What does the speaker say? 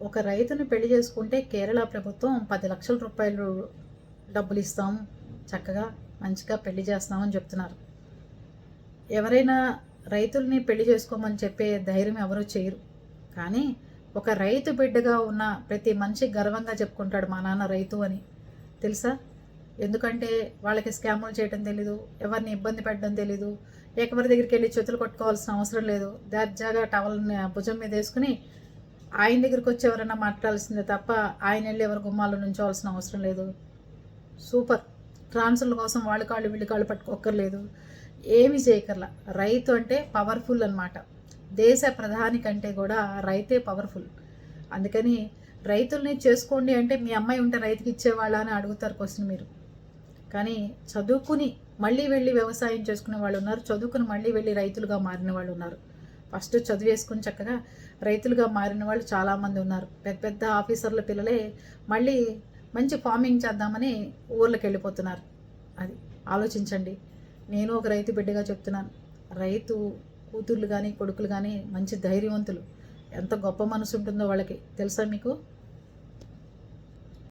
ఒక రైతుని పెళ్లి చేసుకుంటే కేరళ ప్రభుత్వం 10 లక్షల రూపాయలు డబ్బులు ఇస్తాం, చక్కగా మంచిగా పెళ్లి చేస్తామని చెప్తున్నారు. ఎవరైనా రైతుల్ని పెళ్లి చేసుకోమని చెప్పే ధైర్యం ఎవరూ చేయరు. కానీ ఒక రైతు బిడ్డగా ఉన్న ప్రతి మనిషి గర్వంగా చెప్పుకుంటాడు మా నాన్న రైతు అని. తెలుసా? ఎందుకంటే వాళ్ళకి స్కాములు చేయడం తెలీదు, ఎవరిని ఇబ్బంది పెట్టడం తెలీదు, ఎవరి దగ్గరికి వెళ్ళి చేతులు కొట్టుకోవాల్సిన అవసరం లేదు. దర్జాగా టవల్ని భుజం మీద వేసుకుని ఆయన దగ్గరికి వచ్చి ఎవరైనా మాట్లాడాల్సిందే తప్ప ఆయన వెళ్ళి ఎవరి గుమ్మాల్లో నుంచోవాల్సిన అవసరం లేదు. సూపర్. ట్రాన్స్ఫర్ల కోసం వాళ్ళ కాళ్ళు వీళ్ళ కాళ్ళు పట్టుకోక్కర్లేదు, ఏమీ చేయకర్లా. రైతు అంటే పవర్ఫుల్ అన్నమాట. దేశ ప్రధాని కంటే కూడా రైతే పవర్ఫుల్. అందుకని రైతుల్ని చేసుకోండి అంటే మీ అమ్మాయి ఉంటే రైతుకి ఇచ్చేవాళ్ళ అని అడుగుతారు క్వశ్చన్ మీరు. కానీ చదువుకుని మళ్ళీ వెళ్ళి వ్యవసాయం చేసుకునే వాళ్ళు ఉన్నారు, చదువుకుని మళ్ళీ వెళ్ళి రైతులుగా మారిన వాళ్ళు ఉన్నారు. ఫస్ట్ చదివేసుకుని చక్కగా రైతులుగా మారిన వాళ్ళు చాలామంది ఉన్నారు. పెద్ద పెద్ద ఆఫీసర్ల పిల్లలే మళ్ళీ మంచి ఫార్మింగ్ చేద్దామని ఊర్లకు వెళ్ళిపోతున్నారు. అది ఆలోచించండి. నేను ఒక రైతు బిడ్డగా చెప్తున్నాను. రైతు కూతుర్లు కానీ కొడుకులు కానీ మంచి ధైర్యవంతులు. ఎంత గొప్ప మనసు ఉంటుందో వాళ్ళకి తెలుసా మీకు?